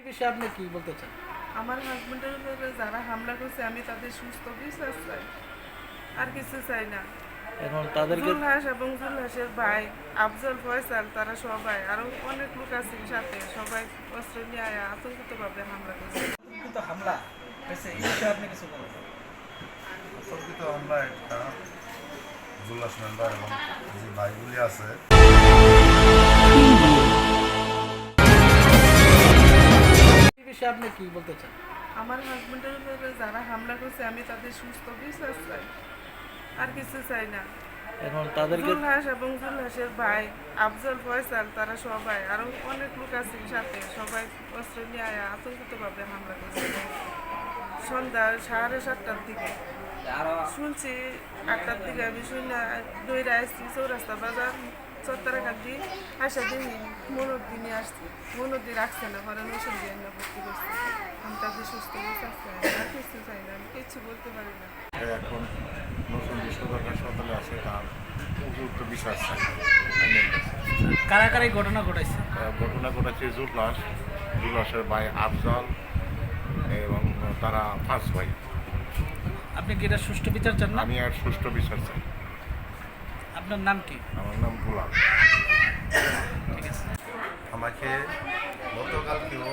বিষয়ে আপনি কি বলতে চান? আমার হাজবেন্ডের উপরে যারা হামলা করছে আমি তাদের সুস্থ বিচার চাই, আর কিছু চাই না। এখন তাদেরকে জুলহাস এবং জুলহাসের ভাই আফজল ফয়সাল তারা সবাই আরো অনেক লোক আছে সাথে, সবাই অস্ত্র নিয়ে আতঙ্কিতভাবে হামলা করছে। কিন্তু হামলা হয়েছে এই বিষয়ে আপনি কিছু বলুন। প্রকৃত হামলা একটা জুলাস মেম্বার এবং যে ভাইগুলি আছে এই বিষয়ে আপনি কি বলতে চান? আমার হাজবেন্ডের উপরে যারা হামলা করছে আমি তাদের সুস্থ বিচার চাই, আর কিছু চাই না। এখন তাদেরকে জুলহাস এবং জুলহাসের ভাই আফজল ফয়সাল তারা সবাই আরো অনেক লোক আছে সাথে, সবাই অস্ত্র নিয়ে আতঙ্কিতভাবে হামলা করছে। সন্ধ্যা 7:30টার দিকে শুনছি, 8টার দিকে আমি শুনে দইরা আসছি চৌরাস্তা বাজার চত্বরাকান্দি আসা দিন মনোদ্দিনে আসছি, মনোদ্দি রাখছে না, পরে নতুন দিয়ে না ভর্তি করছে। আমি তাদের সুস্থ বিচার চাই, আর কিছু চাই না, আমি কিছু বলতে পারি না। এখন নতুন যে সদর হাসপাতালে আছে তার উপযুক্ত বিশ্বাস চাই। কারা কারা এই ঘটনা ঘটাইছে? ঘটনা ঘটেছে জুলাসের ভাই আফজল এবং তারা 5 ভাই। আপনি কি এটা সুষ্ঠু বিচার চান না? আমি আর সুষ্ঠু বিচার চাই। আপনার নাম কি? আমার নাম গোলাম। ঠিক আছে। আমাকে গতকালকেও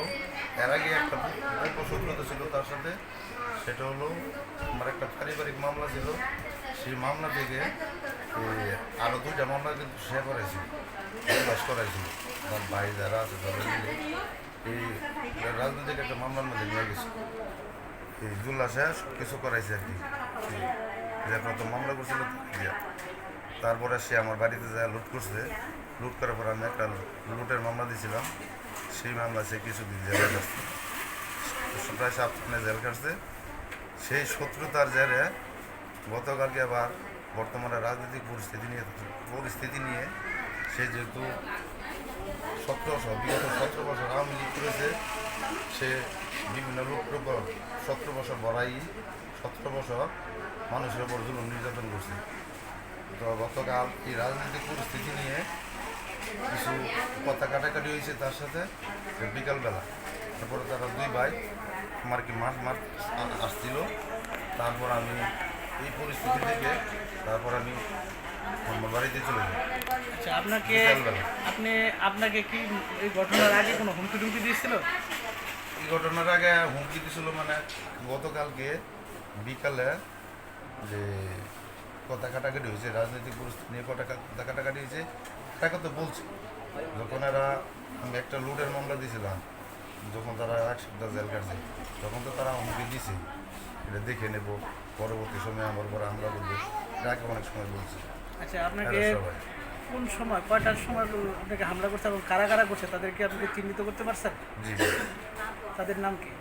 এর আগে একটা শত্রুতা ছিল তার সাথে, সেটা হলো আমার একটা পারিবারিক মামলা ছিল। সেই মামলা থেকে আরও 2টা মামলা কিন্তু সে করাইছিল, বাস করাইছিল। আমার ভাই যারা আছে তারা মিলে এই রাজনৈতিক একটা মামলার মধ্যে নিয়ে গেছে। এই জুল্লাসে সব কিছু করাইছে আর কি, যে প্রথম মামলা করছিল দিয়া। তারপরে সে আমার বাড়িতে যা লুট করছে, লুট করার পর আমি একটা লুটের মামলা দিয়েছিলাম। সেই মামলা সে কিছুদিন জেলে কাটছে, প্রায় 7 দিনে জেল কাটছে। সেই শত্রুতার জেরে গতকালকে আবার বর্তমানে রাজনৈতিক পরিস্থিতি নিয়ে সে যেহেতু বিগত 17 বছর আওয়ামী লীগ করেছে, সে বিভিন্ন লোকের উপর 17 বছর বড়াই 17 বছর মানুষের উপর জুলুম নির্যাতন করছে। তো গতকাল এই রাজনৈতিক পরিস্থিতি নিয়ে কিছু কথা কাটাকাটি হয়েছে তার সাথে বিকালবেলা। তারপরে তারা 2 ভাই আমার কি মাছ আসছিল। তারপর আমি এই পরিস্থিতি থেকে আমি আমার বাড়িতে চলে যাই আচ্ছা, বিকালবেলা। আপনাকে কি এই ঘটনার আগে কোনো হুমকি টুমকি দিয়েছিল? এই ঘটনার আগে হুমকি দিছিল মানে গতকালকে বিকালে যে কথা কাটাকাটি হয়েছে, রাজনৈতিক পরিস্থিতি নিয়ে কথা কাটাকাটি হয়েছে, তাকে তো বলছি। যখন আমি একটা লুটের মামলা দিয়েছিলাম, যখন তারা 1 সপ্তাহ জেল কাটছে, তখন তো তারা হুমকি দিছে এটা দেখে নেব, পরবর্তী সময় আমার পরে হামলা করবে, তাকে অনেক সময় বলছি। আচ্ছা, আপনাকে সবাই কোন সময় কয়টার সময় আপনাকে হামলা করছে এবং কারা কারা করছে তাদেরকে আপনি চিহ্নিত করতে পারছেন? জি, তাদের নাম কি?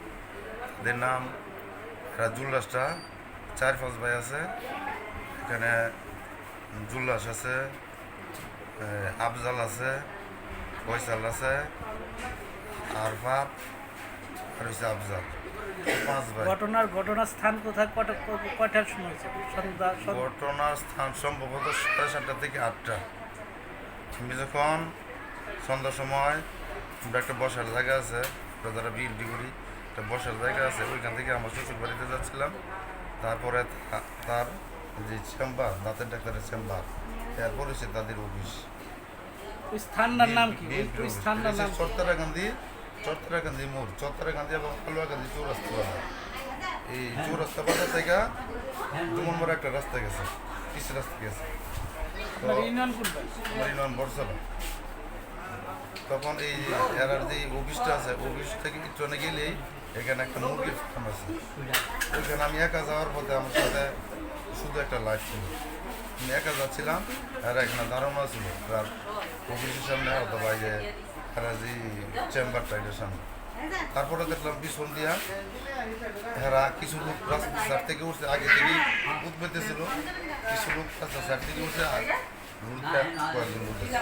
এদের নাম জুল্লাসটা 4-5 ভাই আছে। এখানে জুল্লাস আছে, আফজাল আছে, ফয়সাল আছে, আরফাত আর হচ্ছে আফজাল, 5 ভাই। ঘটনার স্থান কোথায়, কয়টার সময় হয়েছে? ঘটনার স্থান সম্ভবত 7:30 থেকে 8টা। আমি যখন সন্ধ্যার সময় আমরা একটা বসার জায়গা আছে, আমরা যারা বিএনপি করি, একটা বসার জায়গা আছে, ওইখান থেকে আমার শ্বশুর বাড়িতে যাচ্ছিলাম। তারপরে তার যে চেম্বার, দাঁতের ডাক্তারের চেম্বার, এরপর হচ্ছে তাদের অফিস। ওই স্থানটার নাম কি? ওই স্থানটার নাম চরতারাকান্দি মোড়, চরতারাকান্দি এবং কালুয়াকান্দি চৌরাস্তা বাজার। এই চৌরাস্তা বাজার থেকে 2 নম্বর একটা রাস্তা গেছে, পিস রাস্তা গেছে। তো আপনার ইউনিয়ন কোনটা? আমার ইউনিয়ন বর্ষালা। তখন এই এরার যে অফিসটা আছে, অফিস থেকে একটু অনেক গেলেই এখানে একটা মুরগির ফার্ম আছে। ওইখানে আমি একা যাওয়ার পথে আমার সাথে শুধু একটা লাইট ছিল, আমি একা যাচ্ছিলাম, আর এখানে দাঁড়ানো ছিল তার অফিসের সামনে অথবা এই যে যে চেম্বারটা এটার সামনে। তারপরে দেখলাম পিছন দিয়া এরা কিছু লোক রাস্তার থেকে উঠছে, আগে থেকেই উঠবেতে ছিল, কিছু লোক রাস্তার সাইড থেকে উঠছে, আর কয়েকজন উঠেছে।